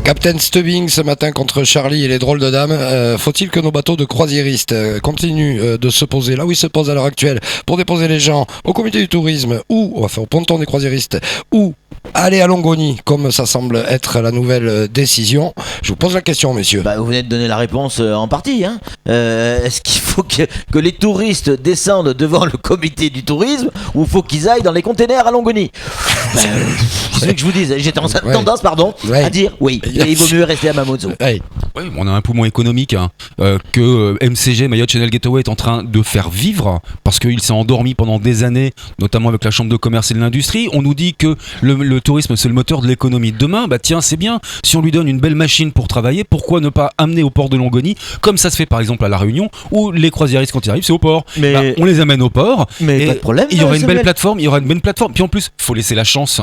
Captain Stubbing ce matin contre Charlie et les drôles de dames. Faut-il que nos bateaux de croisiéristes continuent de se poser là où ils se posent à l'heure actuelle pour déposer les gens au comité du tourisme ou enfin au ponton des croisiéristes ou aller à Longoni comme ça semble être la nouvelle décision? Je vous pose la question, messieurs. Vous venez de donner la réponse en partie. Est-ce qu'il faut que les touristes descendent devant le comité du tourisme ou faut qu'ils aillent dans les containers à Longoni? C'est ce que je vous dis. J'ai tendance à dire oui. Et il vaut mieux rester à Mamoudzou. Oui, on a un poumon économique que MCG, Mayotte Channel Gateway, est en train de faire vivre parce qu'il s'est endormi pendant des années, notamment avec la Chambre de commerce et de l'industrie. On nous dit que le tourisme c'est le moteur de l'économie. Demain, tiens, c'est bien, si on lui donne une belle machine pour travailler, pourquoi ne pas amener au port de Longoni, comme ça se fait par exemple à La Réunion, où les croisiéristes quand ils arrivent c'est au port. On les amène au port, mais pas de problème. Il y aura une belle plateforme, Puis en plus, il faut laisser la chance,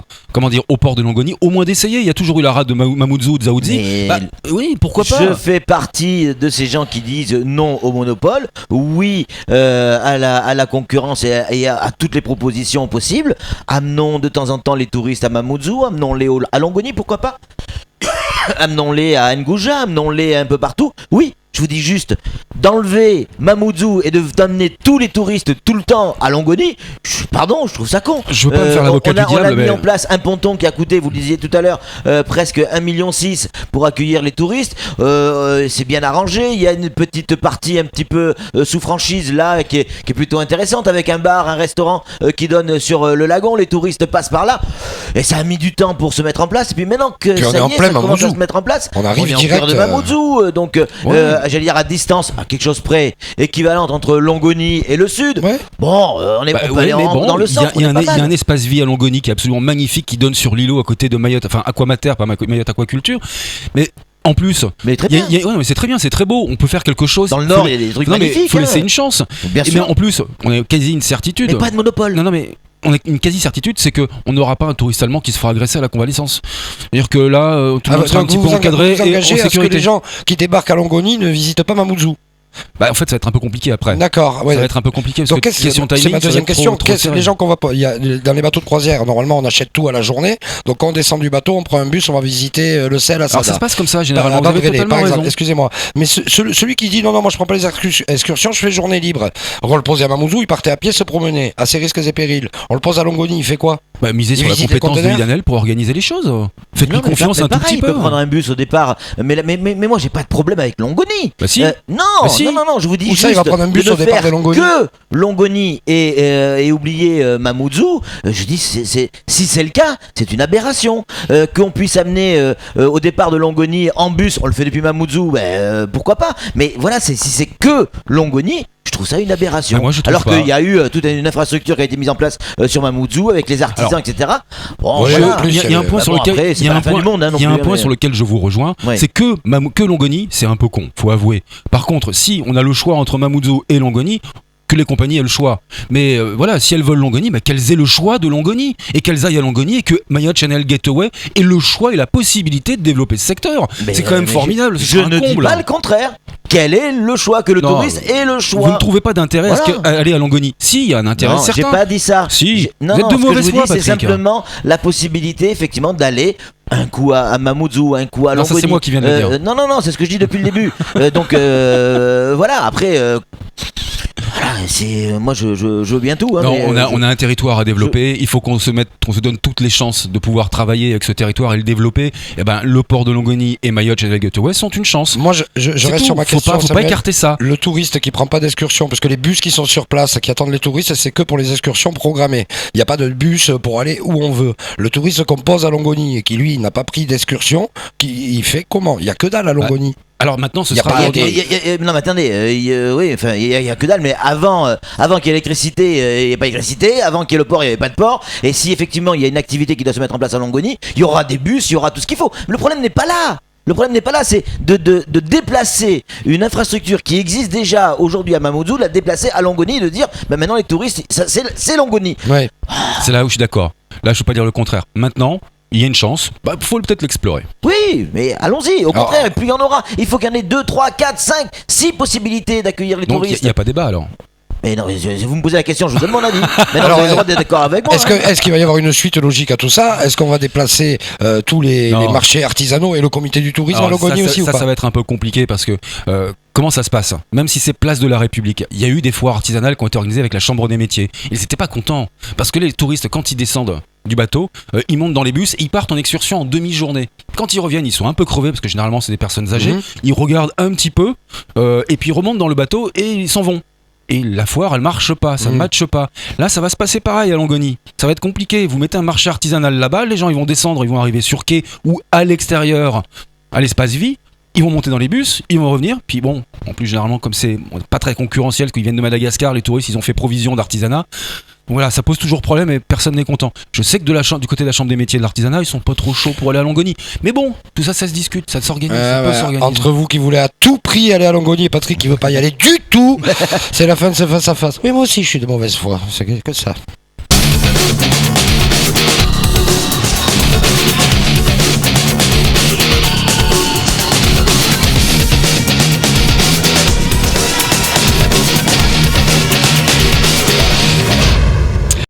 au port de Longoni, au moins d'essayer. Il y a toujours eu la rade de Mamoudzou, de Dzaoudzi. Oui, pourquoi pas. Je fais partie de ces gens qui disent non au monopole, oui à la concurrence et à toutes les propositions possibles. Amenons de temps en temps les touristes à Mamoudzou, amenons-les à Longoni, pourquoi pas. Amenons-les à Ngouja, amenons-les un peu partout. Oui, je vous dis juste, d'enlever Mamoudzou et d'amener tous les touristes tout le temps à Longoni, je trouve ça con. Je veux pas me faire l'avocat du diable. On a mis en place un ponton qui a coûté, vous le disiez tout à l'heure, presque 1,6 million pour accueillir les touristes. C'est bien arrangé, il y a une petite partie un petit peu sous franchise là qui est plutôt intéressante avec un bar, un restaurant qui donne sur le lagon. Les touristes passent par là et ça a mis du temps pour se mettre en place. Et puis maintenant que ça y est, ça commence à se mettre en place, on arrive est direct en cœur de Mamoudzou, donc j'allais dire à distance, à quelque chose près équivalente entre Longoni et le sud. On peut aller dans le centre. Il y a un espace vie à Longoni qui est absolument magnifique, qui donne sur l'îlot à côté de Mayotte, enfin Aquamater, pas Mayotte Aquaculture, mais en plus, mais c'est très bien, c'est très beau. On peut faire quelque chose. Dans le nord, il y a des trucs magnifiques. Il faut laisser une chance. Bien sûr. Mais en plus, on a quasi une certitude. Mais pas de monopole. Non, mais on a une quasi-certitude, c'est qu'on n'aura pas un touriste allemand qui se fera agresser à la convalescence. C'est-à-dire que là, tout le monde sera un petit peu encadré. Vous engagez à ce que les gens qui débarquent à Longoni ne visitent pas Mamoudzou? En fait, ça va être un peu compliqué après. D'accord. Ça va être un peu compliqué. Donc, c'est ma deuxième question. Les gens qu'on va pas. Dans les bateaux de croisière, normalement, on achète tout à la journée. Donc, quand on descend du bateau, on prend un bus, on va visiter le sel à Sada. Alors, ça se passe comme ça, généralement. Par exemple, excusez-moi. Mais celui qui dit non, moi je prends pas les excursions, je fais journée libre. On le pose à Mamoudzou, il partait à pied se promener, à ses risques et périls. On le pose à Longoni, il fait quoi? Miser sur la compétence de Lilianel pour organiser les choses. Faites-lui confiance un tout petit peu. Il peut prendre un bus au départ. Mais moi, j'ai pas de problème avec Longoni. Non, je vous dis juste il va prendre un bus au départ de Longoni. Que Longoni et oublier Mamoudzou, je dis si c'est le cas, c'est une aberration. Qu'on puisse amener au départ de Longoni en bus, on le fait depuis Mamoudzou, pourquoi pas. Mais voilà, si c'est que Longoni, je trouve ça une aberration. Alors qu'il y a eu toute une infrastructure qui a été mise en place sur Mamoudzou avec les artisans, etc. Il y a un point sur lequel je vous rejoins, c'est que Longoni, c'est un peu con, faut avouer. Par contre, si on a le choix entre Mamoudzou et Longoni, que les compagnies aient le choix. Mais si elles veulent Longoni, qu'elles aient le choix de Longoni et qu'elles aillent à Longoni et que Mayotte Channel Gateway ait le choix et la possibilité de développer ce secteur. C'est quand même formidable. Je ne dis pas le contraire. Quel est le choix? Que le touriste ait le choix. Vous ne trouvez pas d'intérêt à aller à Longoni? Si, il y a un intérêt certain. J'ai pas dit ça. Si. Non, ce que je vous dis, c'est simplement la possibilité, effectivement, d'aller un coup à Mamoudzou, un coup à Longoni. Ça c'est moi qui viens de le dire. Non, c'est ce que je dis depuis le début. Donc voilà, après... moi je veux bien tout. On a un territoire à développer. Il faut qu'on se donne toutes les chances de pouvoir travailler avec ce territoire et le développer. Le port de Longoni et Mayotte Channel Gateway sont une chance. Moi je reste sur ma question. Faut pas écarter ça. Le touriste qui prend pas d'excursion, parce que les bus qui sont sur place, qui attendent les touristes, c'est que pour les excursions programmées. Il n'y a pas de bus pour aller où on veut. Le touriste qu'on pose à Longoni et qui lui n'a pas pris d'excursion, il fait comment? Il y a que dalle à Longoni. Alors maintenant, ce sera. Non, mais attendez, il y a que dalle, mais avant qu'il y ait l'électricité, il n'y a pas d'électricité. Avant qu'il y ait le port, il n'y avait pas de port. Et si effectivement il y a une activité qui doit se mettre en place à Longoni, il y aura des bus, il y aura tout ce qu'il faut. Mais le problème n'est pas là. Le problème n'est pas là, c'est de déplacer une infrastructure qui existe déjà aujourd'hui à Mamoudzou, la déplacer à Longoni et de dire maintenant les touristes, c'est Longoni. Ouais. C'est là où je suis d'accord. Là, je peux pas dire le contraire. Maintenant, il y a une chance, faut peut-être l'explorer. Oui, mais allons-y, au contraire, et plus il y en aura. Il faut qu'il y en ait 2, 3, 4, 5, 6 possibilités d'accueillir les touristes. Il n'y a pas débat alors. Mais non, vous me posez la question, je vous donne mon avis. Mais non, vous avez le droit d'être d'accord avec moi. Est-ce qu'il va y avoir une suite logique à tout ça? Est-ce qu'on va déplacer tous les marchés artisanaux et le comité du tourisme à Longoni aussi ou pas? Ça va être un peu compliqué parce que comment ça se passe? Même si c'est place de la République, il y a eu des foires artisanales qui ont été organisées avec la Chambre des métiers. Ils n'étaient pas contents parce que les touristes, quand ils descendent du bateau, ils montent dans les bus et ils partent en excursion en demi-journée. Quand ils reviennent, ils sont un peu crevés parce que généralement c'est des personnes âgées. Ils regardent un petit peu et puis ils remontent dans le bateau et ils s'en vont. Et la foire, elle marche pas, ça ne matche pas. Là, ça va se passer pareil à Longoni. Ça va être compliqué. Vous mettez un marché artisanal là-bas, les gens ils vont descendre, ils vont arriver sur quai ou à l'extérieur, à l'espace vie. Ils vont monter dans les bus, ils vont revenir. Puis bon, en plus généralement comme c'est pas très concurrentiel, qu'ils viennent de Madagascar, les touristes ils ont fait provision d'artisanat. Voilà, ça pose toujours problème et personne n'est content. Je sais que du côté de la Chambre des métiers de l'artisanat, ils sont pas trop chauds pour aller à Longoni. Mais bon, tout ça se discute, ça s'organise, ça peut s'organiser. Entre vous qui voulez à tout prix aller à Longoni et Patrick qui veut pas y aller du tout, c'est la fin de ce face à face. Oui, moi aussi je suis de mauvaise foi, c'est que ça.